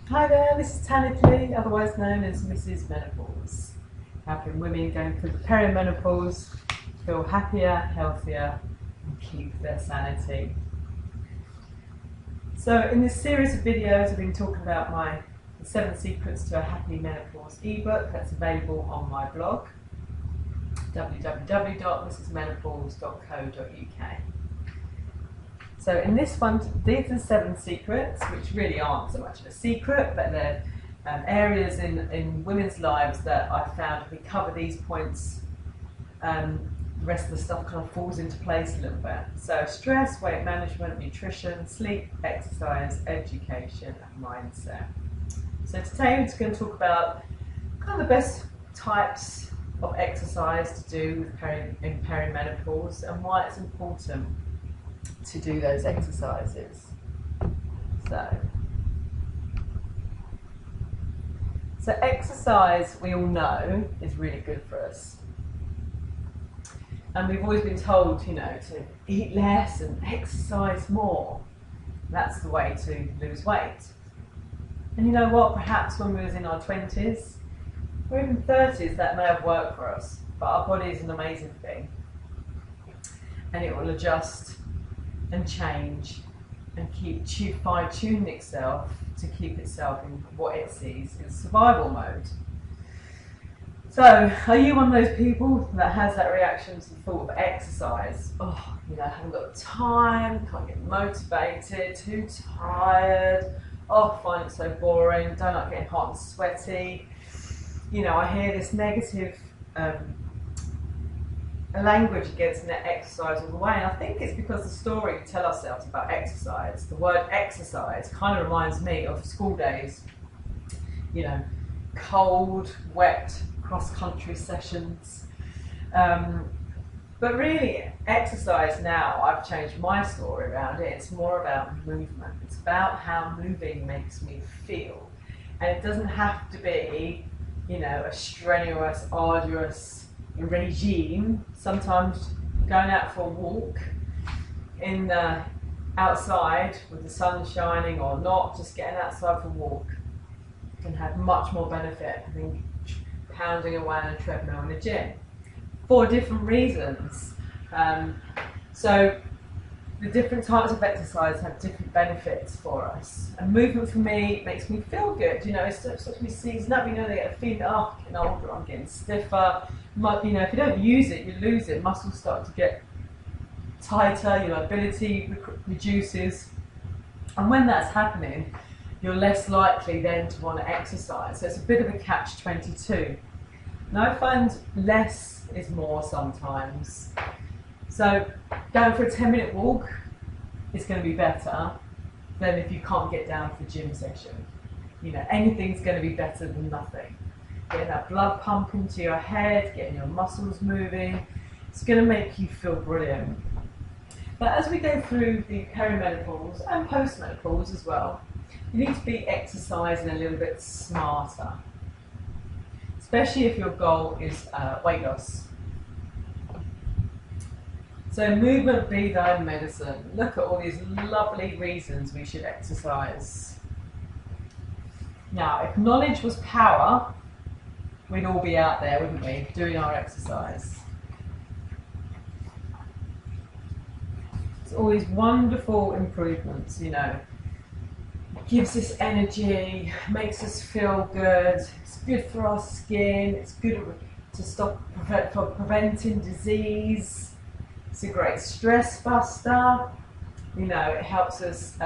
Hi there, this is Tanith, otherwise known as Mrs. Menopause, helping women going through the peri-menopause feel happier, healthier and keep their sanity. So in this series of videos I've been talking about my 7 Secrets to a Happy Menopause ebook that's available on my blog www.mrsmenopause.co.uk. So in this one, these are 7 secrets, which really aren't so much of a secret, but they're areas in women's lives that I've found if we cover these points, the rest of the stuff kind of falls into place a little bit. So stress, weight management, nutrition, sleep, exercise, education and mindset. So today we're just going to talk about kind of the best types of exercise to do with in perimenopause and why it's important to do those exercises. So exercise, we all know, is really good for us. And we've always been told, you know, to eat less and exercise more. That's the way to lose weight. And you know what, perhaps when we was in our 20s or even 30s that may have worked for us, but our body is an amazing thing and it will adjust and change and keep fine-tuning itself to keep itself in what it sees in survival mode. So, are you one of those people that has that reaction to the thought of exercise? Oh, you know, I haven't got time, can't get motivated, too tired, oh, I find it so boring, don't like getting hot and sweaty. You know, I hear this negative language against exercise all the way, and I think it's because the story we tell ourselves about exercise, the word exercise kind of reminds me of school days, you know, cold, wet, cross-country sessions, but really exercise now, I've changed my story around it, it's more about movement, it's about how moving makes me feel, and it doesn't have to be, you know, a strenuous, arduous regime. Sometimes going out for a walk in the outside with the sun shining or not, just getting outside for a walk can have much more benefit than pounding away on a treadmill in the gym for different reasons. So the different types of exercise have different benefits for us, and movement for me makes me feel good. You know, it's supposed to be seasoned up. You know, they get a feeling, oh, I'm getting older, I'm getting stiffer. You know, if you don't use it, you lose it. Muscles start to get tighter, your mobility reduces, and when that's happening, you're less likely then to want to exercise. So it's a bit of a catch-22. Now I find less is more sometimes. So going for a 10-minute walk is going to be better than if you can't get down for a gym session. You know, anything's going to be better than nothing. Getting that blood pumping to your head, getting your muscles moving, it's going to make you feel brilliant. But as we go through the perimenopause and postmenopause as well, you need to be exercising a little bit smarter, especially if your goal is weight loss. So movement be thy medicine. Look at all these lovely reasons we should exercise. Now, if knowledge was power, we'd all be out there, wouldn't we, doing our exercise. It's all these wonderful improvements, you know. It gives us energy, makes us feel good, it's good for our skin, it's good to stop preventing disease. It's a great stress buster, you know, it helps us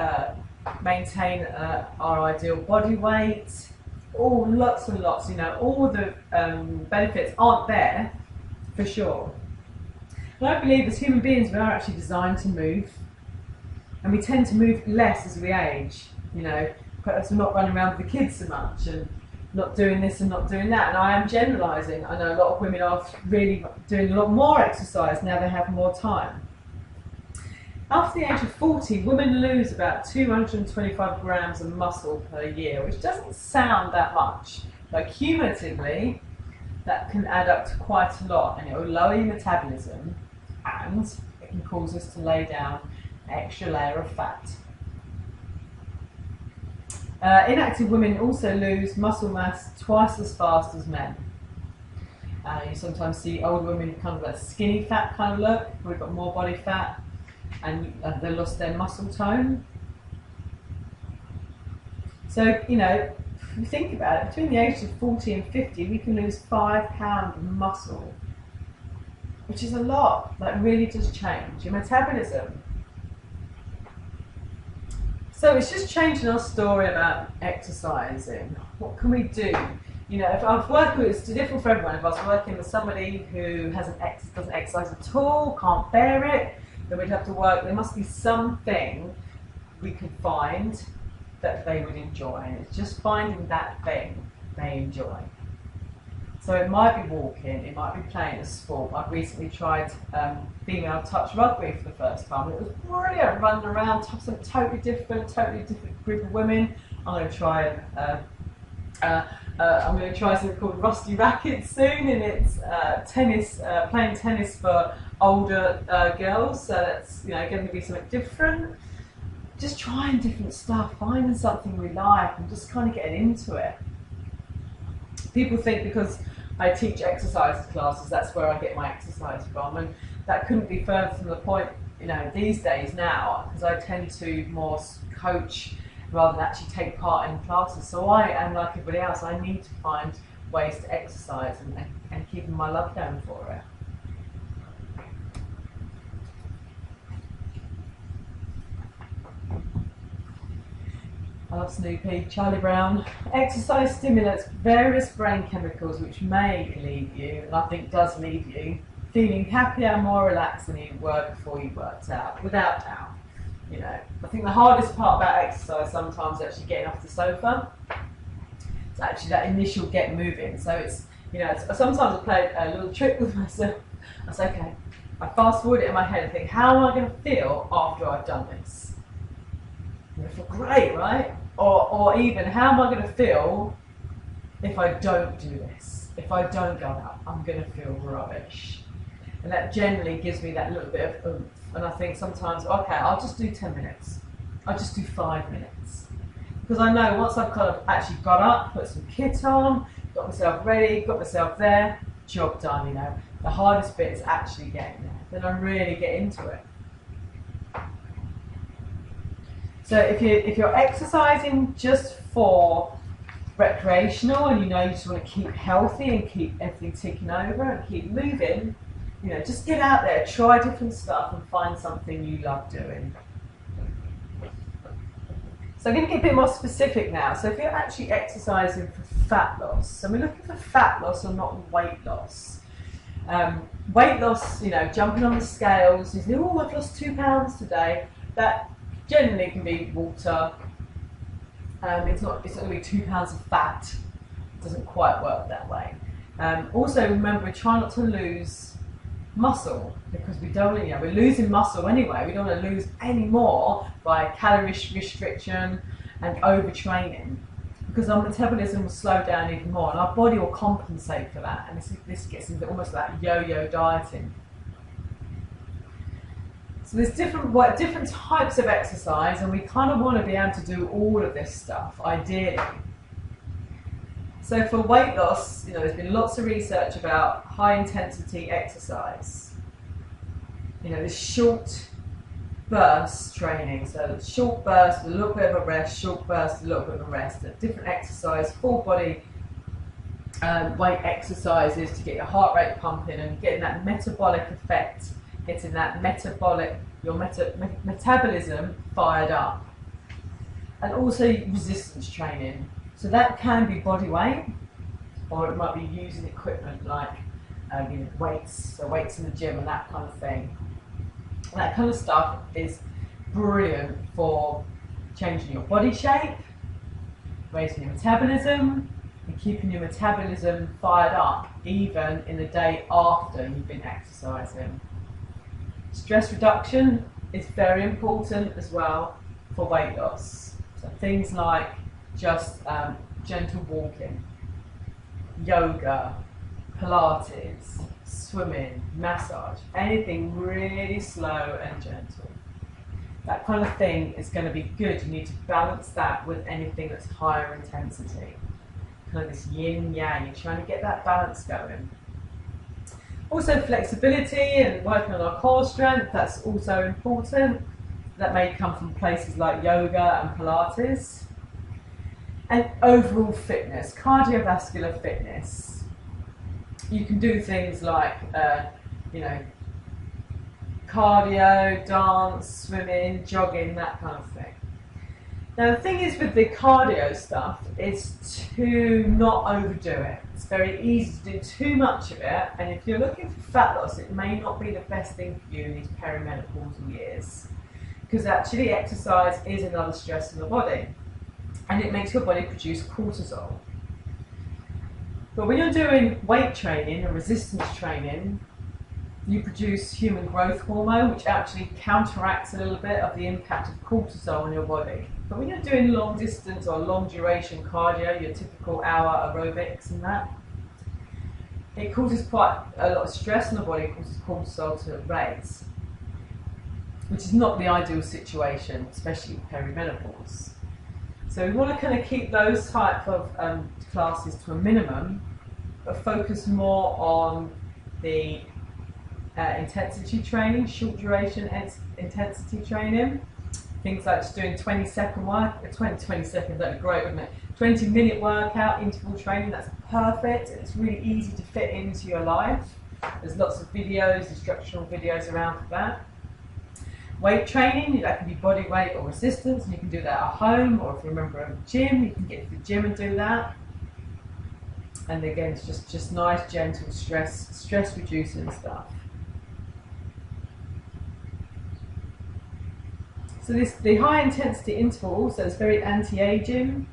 maintain our ideal body weight. Oh, lots and lots, you know, all the benefits aren't there, for sure. But I believe as human beings we are actually designed to move, and we tend to move less as we age, you know, perhaps we're not running around with the kids so much and not doing this and not doing that, and I am generalising. I know a lot of women are really doing a lot more exercise now they have more time. After the age of 40, women lose about 225 grams of muscle per year, which doesn't sound that much, but cumulatively that can add up to quite a lot, and it will lower your metabolism and it can cause us to lay down an extra layer of fat. Inactive women also lose muscle mass twice as fast as men. You sometimes see old women kind of that skinny fat kind of look, we've got more body fat, and they lost their muscle tone. So, you know, if you think about it, between the ages of 40 and 50, we can lose 5 pounds of muscle, which is a lot. That really does change your metabolism. So it's just changing our story about exercising. What can we do? You know, if I was working with, it's different for everyone. If I was working with somebody who doesn't exercise at all, can't bear it, then we'd have to work. There must be something we could find that they would enjoy. And it's just finding that thing they enjoy. So it might be walking, it might be playing a sport. I've recently tried female touch rugby for the first time. It was brilliant, running around, something totally different group of women. I'm going to try something called Rusty Rackets soon, and it's tennis, playing tennis for older girls. So that's, you know, going to be something different. Just trying different stuff, finding something we like, and just kind of getting into it. People think because I teach exercise classes, that's where I get my exercise from, and that couldn't be further from the point, you know, these days now, because I tend to more coach rather than actually take part in classes. So I am like everybody else, I need to find ways to exercise and keeping my love going for it. I love Snoopy. Charlie Brown. Exercise stimulates various brain chemicals which may leave you, and I think does leave you, feeling happier, more relaxed than you were before you worked out, without doubt. You know, I think the hardest part about exercise sometimes is actually getting off the sofa. It's actually that initial get moving. So it's, you know, sometimes I play a little trick with myself. I say, okay, I fast forward it in my head and think, how am I going to feel after I've done this? I'm going to feel great, right? Or even, how am I going to feel if I don't do this? If I don't go out, I'm going to feel rubbish. And that generally gives me that little bit of oomph. And I think sometimes, okay, I'll just do 10 minutes. I'll just do 5 minutes. Because I know once I've kind of actually got up, put some kit on, got myself ready, got myself there, job done, you know. The hardest bit is actually getting there. Then I really get into it. So if you're exercising just for recreational and you know you just want to keep healthy and keep everything ticking over and keep moving, you know, just get out there, try different stuff and find something you love doing. So I'm going to get a bit more specific now. So if you're actually exercising for fat loss, so we're looking for fat loss or not weight loss. Weight loss, you know, jumping on the scales, you say, oh, I've lost 2 pounds today. That generally can be water. It's not going to be 2 pounds of fat. It doesn't quite work that way. Also, remember, we try not to lose muscle because we don't, you know, we're losing muscle anyway. We don't want to lose any more by calorie restriction and overtraining because our metabolism will slow down even more and our body will compensate for that. And this gets into almost like yo-yo dieting. So there's different types of exercise, and we kind of want to be able to do all of this stuff, ideally. So for weight loss, you know, there's been lots of research about high intensity exercise. You know, this short burst training. So short burst, a little bit of a rest, short burst, a little bit of a rest. A different exercise, full body weight exercises to get your heart rate pumping and getting that metabolic effect. Getting that metabolism fired up, and also resistance training. So that can be body weight, or it might be using equipment like you know, weights, so weights in the gym and that kind of thing. And that kind of stuff is brilliant for changing your body shape, raising your metabolism, and keeping your metabolism fired up even in the day after you've been exercising. Stress reduction is very important as well for weight loss. So things like just gentle walking, yoga, Pilates, swimming, massage, anything really slow and gentle. that kind of thing is going to be good. You need to balance that with anything that's higher intensity. Kind of this yin yang, you're trying to get that balance going. Also flexibility and working on our core strength, that's also important. That may come from places like yoga and Pilates. And overall fitness, cardiovascular fitness. You can do things like, cardio, dance, swimming, jogging, that kind of thing. Now the thing is with the cardio stuff is to not overdo it. It's very easy to do too much of it, and if you're looking for fat loss, it may not be the best thing for you in these perimenopausal years, because actually exercise is another stress in the body, and it makes your body produce cortisol. But when you're doing weight training and resistance training, you produce human growth hormone, which actually counteracts a little bit of the impact of cortisol on your body. But when you're doing long distance or long duration cardio, your typical hour aerobics and that, it causes quite a lot of stress in the body. It causes cortisol to raise, which is not the ideal situation, especially with perimenopause. So we want to kind of keep those type of classes to a minimum, but focus more on the intensity training, short duration intensity training. Things like just doing 20-second work, 20 seconds, that'd be great, wouldn't it? 20-minute workout, interval training, that's perfect. It's really easy to fit into your life. There's lots of videos, instructional videos around for that. Weight training, that can be body weight or resistance, and you can do that at home, or if you're a member of a gym, you can get to the gym and do that. And again, it's just nice, gentle, stress reducing stuff. So the high intensity interval also is very anti-aging,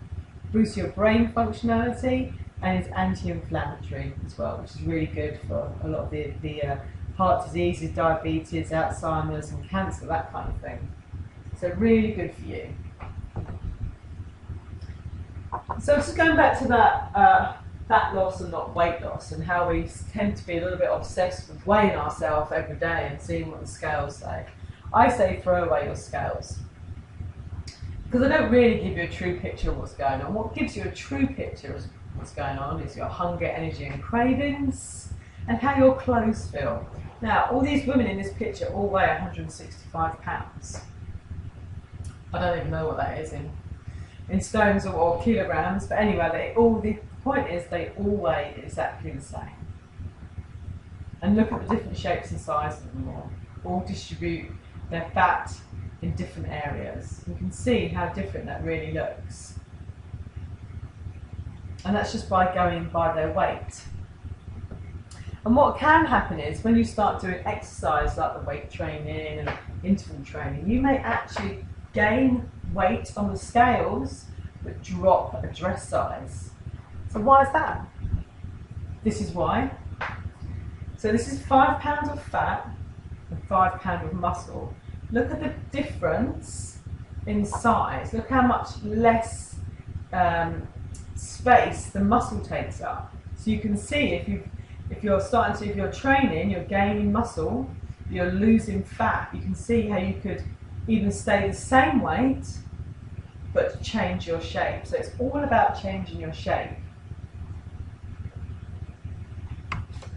boosts your brain functionality, and is anti-inflammatory as well, which is really good for a lot of the heart diseases, diabetes, Alzheimer's and cancer, that kind of thing. So really good for you. So just going back to that fat loss and not weight loss, and how we tend to be a little bit obsessed with weighing ourselves every day and seeing what the scales say. I say throw away your scales, because they don't really give you a true picture of what's going on. What gives you a true picture of what's going on is your hunger, energy and cravings, and how your clothes feel. Now, all these women in this picture all weigh 165 pounds. I don't even know what that is in stones or kilograms, but anyway, the point is they all weigh exactly the same. And look at the different shapes and sizes of them all distribute their fat in different areas. You can see how different that really looks. And that's just by going by their weight. And what can happen is when you start doing exercise like the weight training and interval training, you may actually gain weight on the scales but drop a dress size. So why is that? This is why. So this is 5 pounds of fat and 5 pounds of muscle. Look at the difference in size. Look how much less space the muscle takes up. So you can see if you're training, you're gaining muscle, you're losing fat. You can see how you could even stay the same weight but change your shape. So it's all about changing your shape.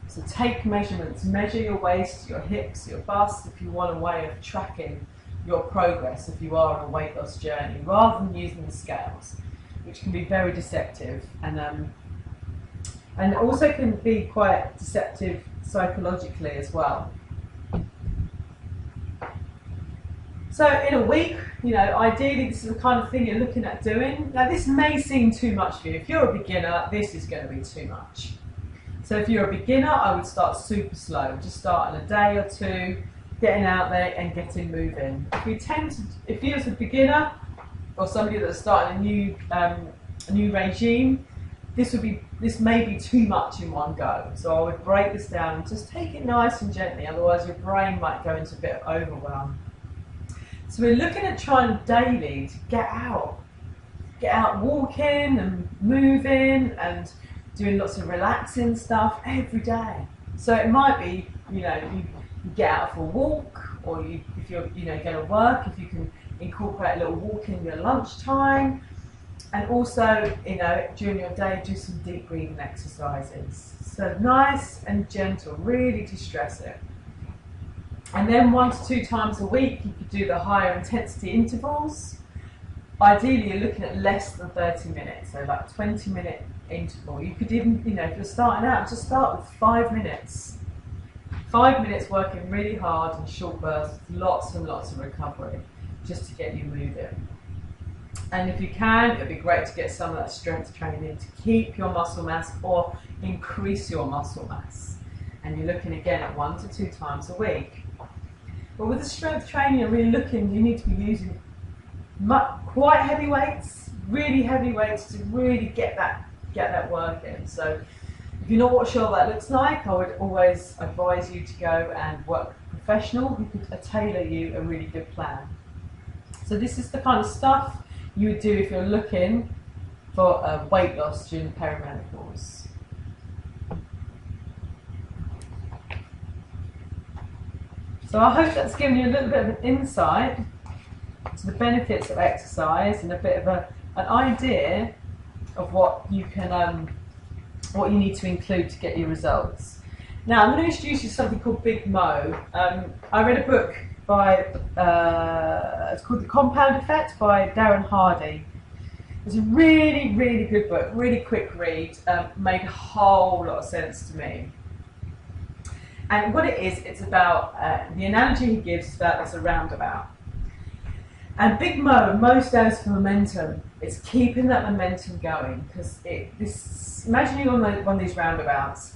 So take measurements, measure your waist, your hips, your bust if you want a way of tracking your progress if you are on a weight loss journey, rather than using the scales, which can be very deceptive and also can be quite deceptive psychologically as well. So in a week, ideally this is the kind of thing you're looking at doing. Now this may seem too much for you. If you're a beginner, this is going to be too much. So if you're a beginner, I would start super slow. Just start in a day or two, getting out there and getting moving. If you're a beginner or somebody that's starting a new regime, this may be too much in one go. So I would break this down and just take it nice and gently. Otherwise, your brain might go into a bit of overwhelm. So we're looking at trying daily to get out walking and moving and doing lots of relaxing stuff every day. So it might be, you get out for a walk, or if you're going to work, if you can incorporate a little walk in your lunchtime, and also during your day do some deep breathing exercises. So nice and gentle, really de-stress it. And then 1 to 2 times a week you could do the higher intensity intervals. Ideally you're looking at less than 30 minutes, so like 20-minute interval. You could even, if you're starting out, just start with 5 minutes. 5 minutes working really hard in short bursts, lots and lots of recovery, just to get you moving. And if you can, it'd be great to get some of that strength training to keep your muscle mass or increase your muscle mass. And you're looking again at 1 to 2 times a week. But with the strength training, you're really looking, you need to be using quite heavy weights, really heavy weights to really get that work in. So if you're not sure what that looks like, I would always advise you to go and work professional who could tailor you a really good plan. So this is the kind of stuff you would do if you're looking for weight loss during perimenopause. So I hope that's given you a little bit of an insight to the benefits of exercise and a bit of an idea of what you can, what you need to include to get your results. Now I'm going to introduce you to something called Big Mo. I read a book by, it's called The Compound Effect by Darren Hardy. It's a really, really good book, really quick read, made a whole lot of sense to me. And what it is, it's about, the analogy he gives is about as a roundabout. And Big Mo, Mo stands for momentum. It's keeping that momentum going, because imagine you're on one of these roundabouts.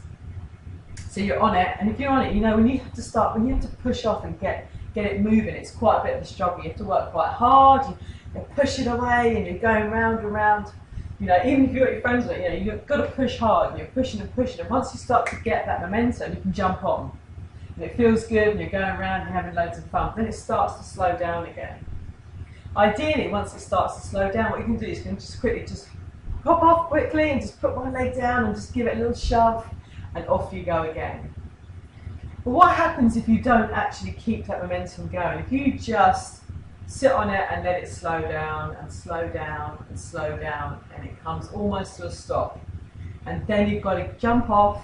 So you're on it, and if you're on it, when you have to start, when you have to push off and get it moving, it's quite a bit of a struggle. You have to work quite hard, you're pushing away, and you're going round and round. Even if you've got your friends on it, you've got to push hard, and you're pushing and pushing, and once you start to get that momentum, you can jump on. And it feels good, and you're going around, and you're having loads of fun. Then it starts to slow down again. Ideally, once it starts to slow down, what you can do is you can just quickly hop off quickly and just put one leg down and just give it a little shove, and off you go again. But what happens if you don't actually keep that momentum going? If you just sit on it and let it slow down and slow down and slow down, and it comes almost to a stop, and then you've got to jump off,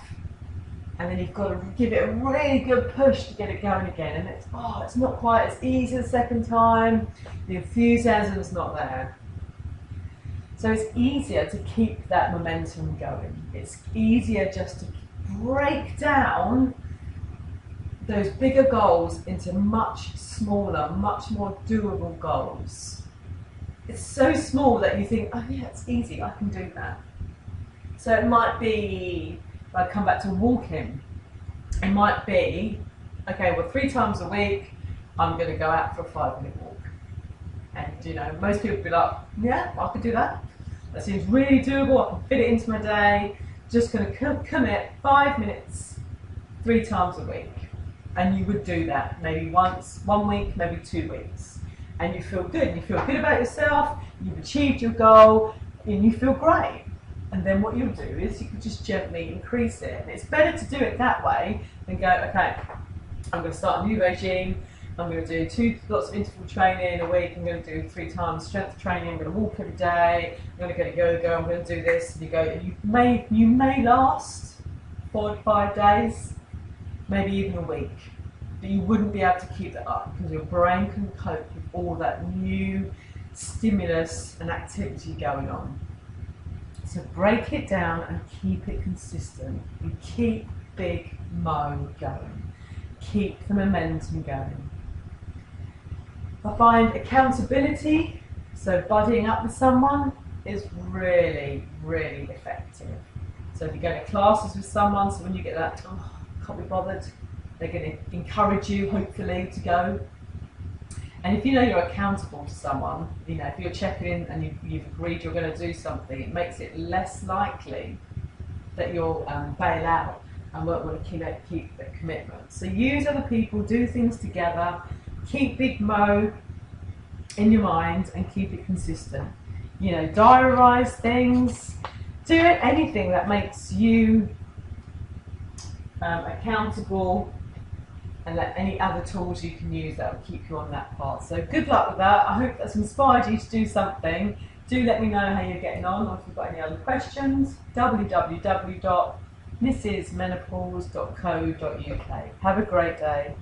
and then you've got to give it a really good push to get it going again, and it's not quite as easy the second time, the enthusiasm's not there. So it's easier to keep that momentum going. It's easier just to break down those bigger goals into much smaller, much more doable goals. It's so small that you think, oh yeah, it's easy, I can do that. So it might be, if I come back to walking, it might be, okay, well 3 times a week, I'm going to go out for a 5-minute walk. And most people will be like, yeah, I could do that. That seems really doable, I can fit it into my day. Just going to commit 5 minutes, 3 times a week. And you would do that maybe once, 1 week, maybe 2 weeks. And you feel good. You feel good about yourself, you've achieved your goal, and you feel great. And then what you'll do is you can just gently increase it. And it's better to do it that way than go, okay, I'm going to start a new regime, I'm going to do lots of interval training a week, I'm going to do 3 times strength training, I'm going to walk every day, I'm going to go to yoga, I'm going to do this, and you may last 4 to 5 days, maybe even a week, but you wouldn't be able to keep that up because your brain can cope with all that new stimulus and activity going on. So break it down and keep it consistent, and keep Big Mo going. Keep the momentum going. I find accountability, so buddying up with someone, is really, really effective. So if you go to classes with someone, so when you get that, oh, can't be bothered, they're going to encourage you, hopefully, to go. And if you're accountable to someone, if you're checking in and you've agreed you're going to do something, it makes it less likely that you'll bail out and won't want to keep the commitment. So use other people, do things together, keep Big Mo in your mind and keep it consistent. Diarise things, do anything that makes you accountable and any other tools you can use that will keep you on that path. So good luck with that. I hope that's inspired you to do something. Do let me know how you're getting on, or if you've got any other questions. www.mrsmenopause.co.uk. Have a great day.